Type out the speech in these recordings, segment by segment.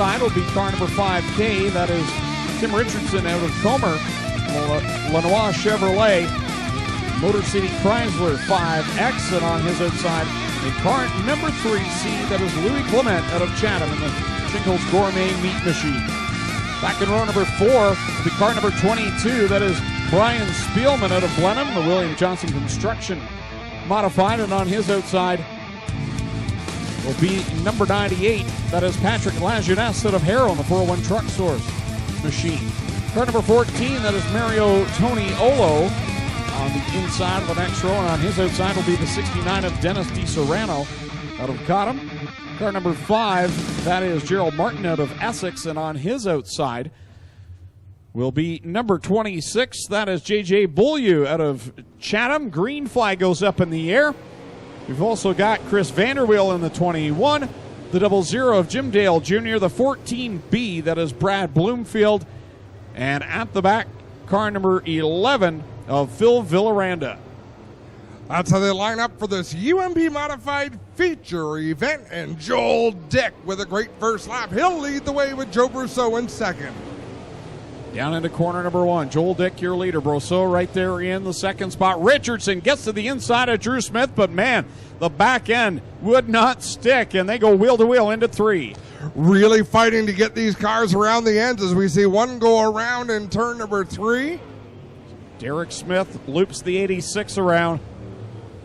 outside will be car number 5K. That is Tim Richardson out of Comer. Lenoir Chevrolet. Motor City Chrysler 5X, and on his outside, in car number 3C, that is Louis Clement out of Chatham in the Shingles Gourmet Meat Machine. Back in row number 4, the car number 22, that is Brian Spielman out of Blenheim, the William Johnson Construction Modified, and on his outside will be number 98, that is Patrick Lajeunesse out of Harrow in the 401 Truck Source Machine. Car number 14, that is Mario Tony Olo on the inside of the next row, and on his outside will be the 69 of Dennis DiSerrano out of Cottam. Car number 5, that is Gerald Martin out of Essex, and on his outside will be number 26, that is J.J. Beaulieu out of Chatham. Green flag goes up in the air. We've also got Chris Vanderweel in the 21, the 00 of Jim Dale Jr., the 14B, that is Brad Bloomfield, and at the back, car number 11 of Phil Villaranda. That's how they line up for this UMP Modified feature event, and Joel Dick with a great first lap. He'll lead the way with Joe Brousseau in second. Down into corner number 1, Joel Dick, your leader. Brousseau right there in the second spot. Richardson gets to the inside of Drew Smith, but man, the back end would not stick, and they go wheel to wheel into 3. Really fighting to get these cars around the ends as we see one go around in turn number 3. Derek Smith loops the 86 around.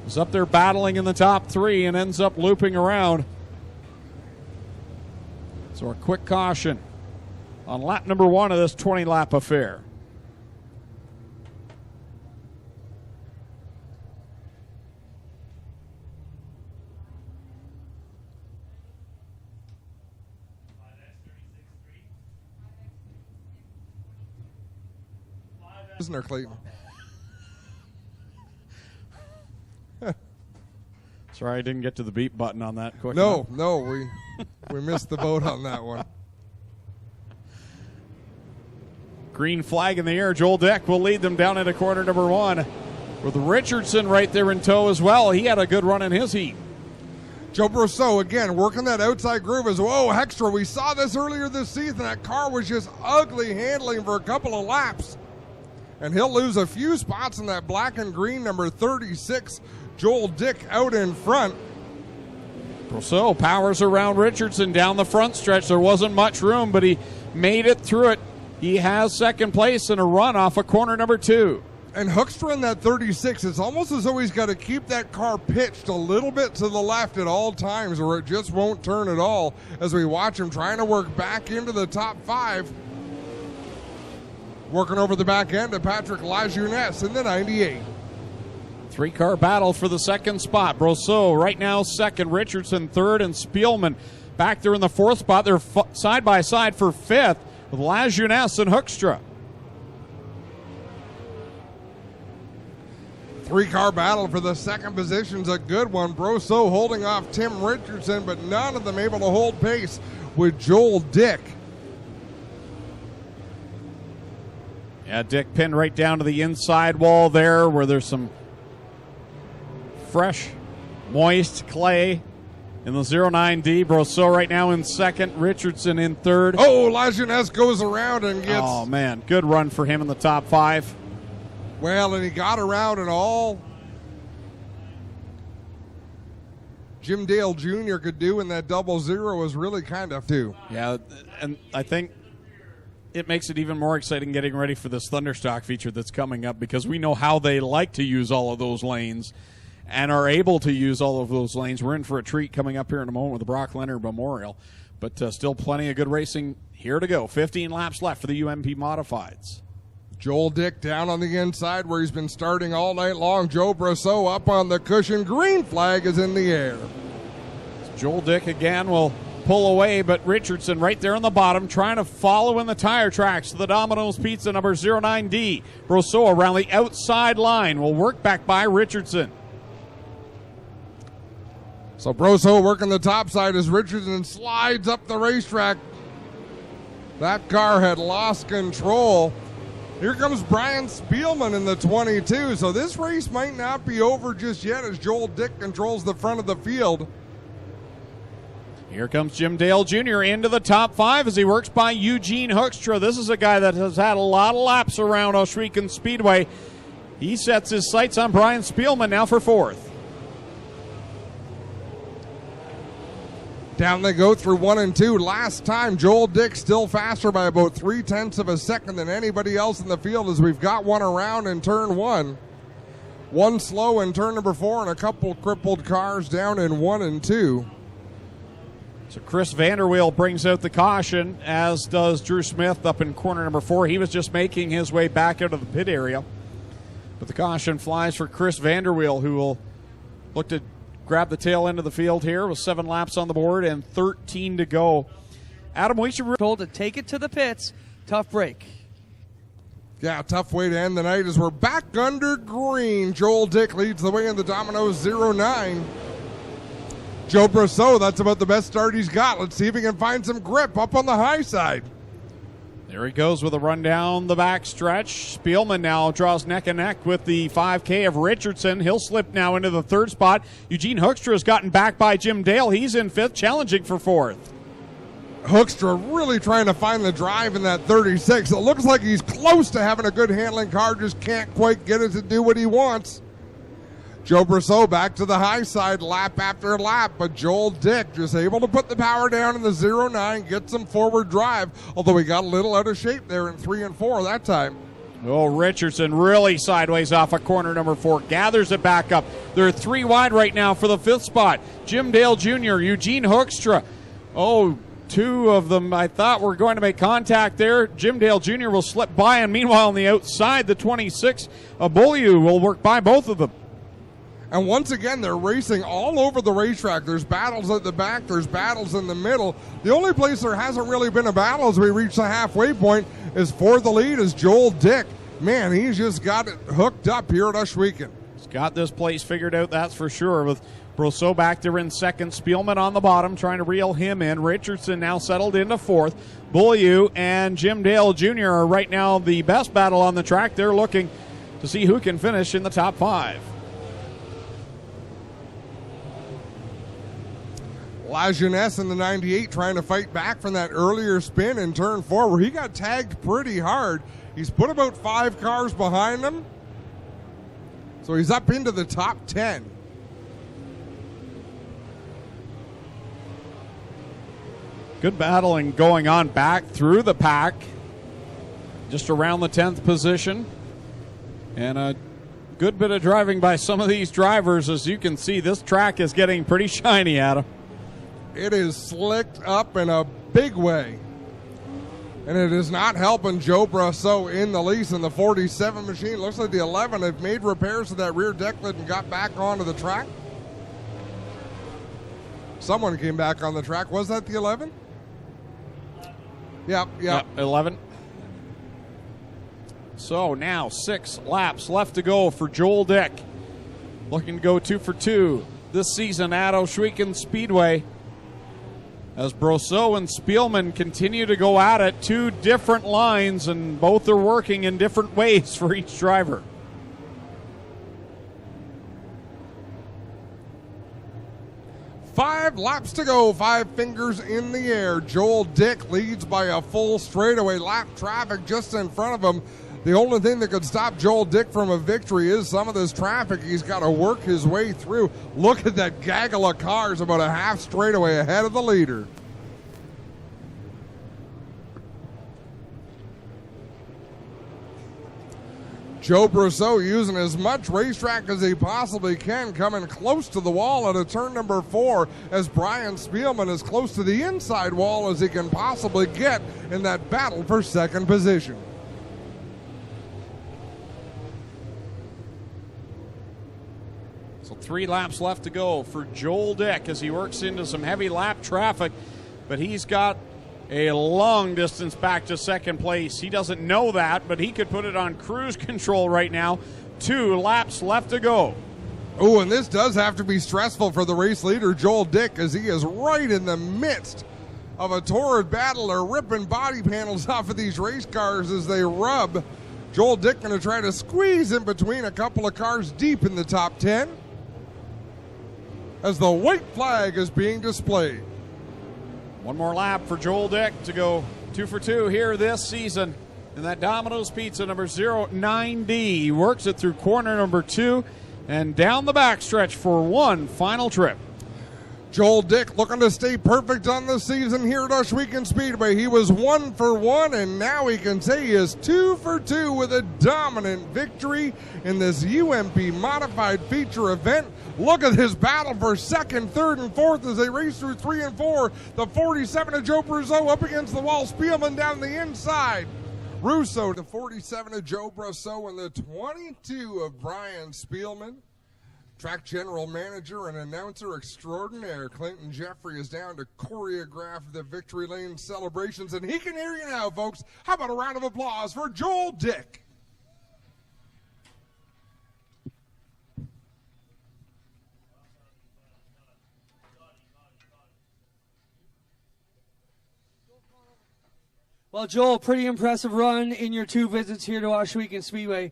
Is up there battling in the top 3 and ends up looping around. So a quick caution on lap number 1 of this 20-lap affair. Isn't there, Clayton? Sorry, I didn't get to the beep button on that quick. No, we missed the boat on that one. Green flag in the air. Joel Dick will lead them down into corner number 1 with Richardson right there in tow as well. He had a good run in his heat. Joe Brousseau, again, working that outside groove as well. Hextra, we saw this earlier this season. That car was just ugly handling for a couple of laps. And he'll lose a few spots in that black and green number 36. Joel Dick out in front. Brousseau powers around Richardson down the front stretch. There wasn't much room, but he made it through it. He has second place in a run off of corner number 2. And Hoekstra in that 36, it's almost as though he's got to keep that car pitched a little bit to the left at all times, or it just won't turn at all, as we watch him trying to work back into the top 5. Working over the back end of Patrick Lajeunesse in the 98. 3-car battle for the second spot. Brousseau right now second, Richardson third, and Spielman back there in the 4th spot. They're side by side for 5th with Lajeunesse and Hoekstra. 3-car battle for the second position's a good one. Brousseau holding off Tim Richardson, but none of them able to hold pace with Joel Dick. Yeah, Dick pinned right down to the inside wall there where there's some fresh, moist clay in the 09D. Brousseau right now in second, Richardson in third. Oh, Lajeunesse goes around and gets... Oh, man, good run for him in the top 5. Well, and he got around it all. Jim Dale Jr. could do in that 00 was really kind of too. Yeah, and I think it makes it even more exciting getting ready for this Thunderstock feature that's coming up, because we know how they like to use all of those lanes and are able to use all of those lanes. We're in for a treat coming up here in a moment with the Brock Leonard Memorial, but still plenty of good racing here to go. 15 laps left for the UMP Modifieds. Joel Dick down on the inside where he's been starting all night long. Joe Brousseau up on the cushion. Green flag is in the air. Joel Dick again will pull away, but Richardson right there on the bottom trying to follow in the tire tracks to the Domino's Pizza number 09D. Brousseau around the outside line will work back by Richardson. So Brousseau working the top side as Richardson slides up the racetrack. That car had lost control. Here comes Brian Spielman in the 22. So this race might not be over just yet as Joel Dick controls the front of the field. Here comes Jim Dale Jr. into the top 5 as he works by Eugene Hoekstra. This is a guy that has had a lot of laps around Ohsweken Speedway. He sets his sights on Brian Spielman now for 4th. Down they go through 1 and 2. Last time, Joel Dick still faster by about 0.3 of a second than anybody else in the field as we've got one around in turn 1. One slow in turn number 4 and a couple crippled cars down in 1 and 2. So Chris Vanderweel brings out the caution, as does Drew Smith up in corner number 4. He was just making his way back out of the pit area. But the caution flies for Chris Vanderweel, who will look to grab the tail end of the field here with 7 laps on the board and 13 to go. Adam, we should told to take it to the pits. Tough break. Yeah, tough way to end the night as we're back under green. Joel Dick leads the way in the Domino's 09. Joe Brosseau, that's about the best start he's got. Let's see if he can find some grip up on the high side. There he goes with a run down the back stretch. Spielman now draws neck and neck with the 5K of Richardson. He'll slip now into the 3rd spot. Eugene Hoekstra has gotten back by Jim Dale. He's in 5th, challenging for 4th. Hoekstra really trying to find the drive in that 36. It looks like he's close to having a good handling car, just can't quite get it to do what he wants. Joe Brosseau back to the high side lap after lap, but Joel Dick just able to put the power down in the 09, get some forward drive, although he got a little out of shape there in 3 and 4 that time. Oh, Richardson really sideways off of corner number 4, gathers it back up. They're 3 wide right now for the 5th spot. Jim Dale Jr., Eugene Hoekstra. Oh, 2 of them I thought were going to make contact there. Jim Dale Jr. will slip by, and meanwhile on the outside, the 26, Beaulieu will work by both of them. And once again, they're racing all over the racetrack. There's battles at the back. There's battles in the middle. The only place there hasn't really been a battle as we reach the halfway point is for the lead is Joel Dick. Man, he's just got it hooked up here at Ohsweken. He's got this place figured out, that's for sure, with Brosseau back there in 2nd. Spielman on the bottom trying to reel him in. Richardson now settled into 4th. Beaulieu and Jim Dale Jr. are right now the best battle on the track. They're looking to see who can finish in the top 5. Lajeunesse in the 98 trying to fight back from that earlier spin in turn 4 where he got tagged pretty hard. He's put about 5 cars behind him. So he's up into the top 10. Good battling going on back through the pack. Just around the 10th position. And a good bit of driving by some of these drivers. As you can see, this track is getting pretty shiny, Adam. It is slicked up in a big way. And it is not helping Joe Brosseau in the least in the 47 machine. Looks like the 11 have made repairs to that rear deck lid and got back onto the track. Someone came back on the track. Was that the 11? Yep. 11. So now 6 laps left to go for Joel Dick. Looking to go 2 for 2 this season at Ohsweken Speedway. As Brosseau and Spielman continue to go at it, 2 different lines, and both are working in different ways for each driver. Five laps to go, 5 fingers in the air. Joel Dick leads by a full straightaway. Lap traffic just in front of him. The only thing that could stop Joel Dick from a victory is some of this traffic he's got to work his way through. Look at that gaggle of cars about a half straightaway ahead of the leader. Joe Brosseau using as much racetrack as he possibly can, coming close to the wall at a turn number 4 as Brian Spielman is close to the inside wall as he can possibly get in that battle for 2nd position. So 3 laps left to go for Joel Dick as he works into some heavy lap traffic, but he's got a long distance back to 2nd place. He doesn't know that, but he could put it on cruise control right now. 2 laps left to go. Oh, and this does have to be stressful for the race leader, Joel Dick, as he is right in the midst of a torrid battle. They're ripping body panels off of these race cars as they rub. Joel Dick going to try to squeeze in between a couple of cars deep in the top 10 as the white flag is being displayed. One more lap for Joel Dick to go 2 for 2 here this season in that Domino's Pizza number 09D. He works it through corner number 2 and down the backstretch for one final trip. Joel Dick looking to stay perfect on the season here at Ohsweken Speedway. He was 1 for 1, and now he can say he is 2 for 2 with a dominant victory in this UMP modified feature event. Look at his battle for second, third, and fourth as they race through 3 and 4. The 47 of Joe Brazeau up against the wall. Spielman down the inside. Russo, the 47 of Joe Brazeau, and the 22 of Brian Spielman. Track general manager and announcer extraordinaire Clinton Jeffrey is down to choreograph the Victory Lane celebrations, and he can hear you now, folks. How about a round of applause for Joel Dick? Well, Joel, pretty impressive run in your 2 visits here to Ohsweken Speedway.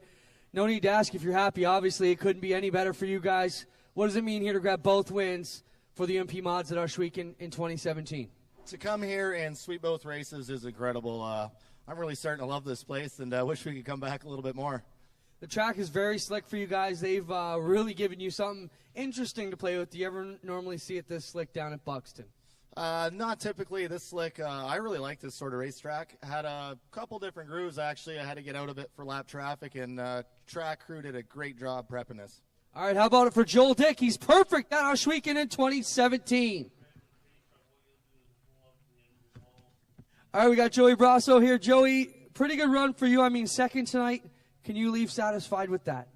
No need to ask if you're happy. Obviously, it couldn't be any better for you guys. What does it mean here to grab both wins for the UMP mods at Ohsweken in 2017? To come here and sweep both races is incredible. I'm really starting to love this place, and I wish we could come back a little bit more. The track is very slick for you guys. They've really given you something interesting to play with. Do you ever normally see it this slick down at Buxton? Not typically this slick. I really like this sort of racetrack. Had a couple different grooves, actually. I had to get out of it for lap traffic, and track crew did a great job prepping us. All right, how about it for Joel Dick? He's perfect at Ohsweken in 2017. All right, we got Joey Brasso here. Joey, pretty good run for you. I mean, second tonight. Can you leave satisfied with that?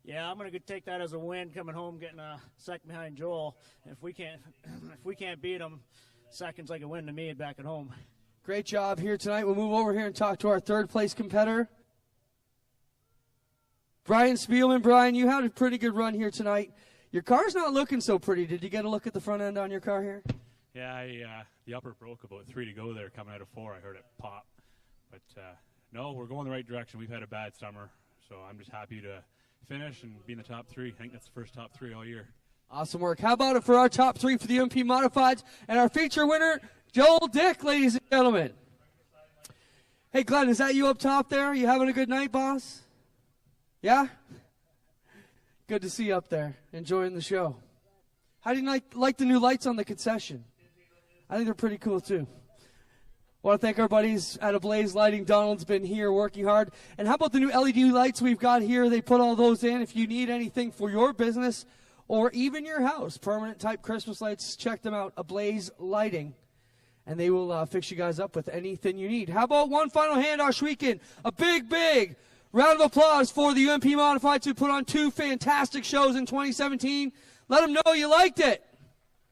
Yeah, I'm going to take that as a win coming home, getting a second behind Joel. If we can't beat him, second's like a win to me back at home. Great job here tonight. We'll move over here and talk to our third place competitor, Brian Spielman. Brian, you had a pretty good run here tonight. Your car's not looking so pretty. Did you get a look at the front end on your car here? Yeah, the upper broke about 3 to go there coming out of 4. I heard it pop. But, no, we're going the right direction. We've had a bad summer, so I'm just happy to finish and be in the top 3. I think that's the first top 3 all year. Awesome work. How about it for our top 3 for the UMP Modifieds and our feature winner, Joel Dick, ladies and gentlemen. Hey, Glenn, is that you up top there? You having a good night, boss? Yeah? Good to see you up there, enjoying the show. How do you like the new lights on the concession? I think they're pretty cool, too. I want to thank our buddies at Ablaze Lighting. Donald's been here working hard. And how about the new LED lights we've got here? They put all those in. If you need anything for your business or even your house, permanent type Christmas lights, check them out, Ablaze Lighting. And they will fix you guys up with anything you need. How about one final hand, Ohsweken? A big, big round of applause for the UMP Modifieds who put on 2 fantastic shows in 2017. Let them know you liked it.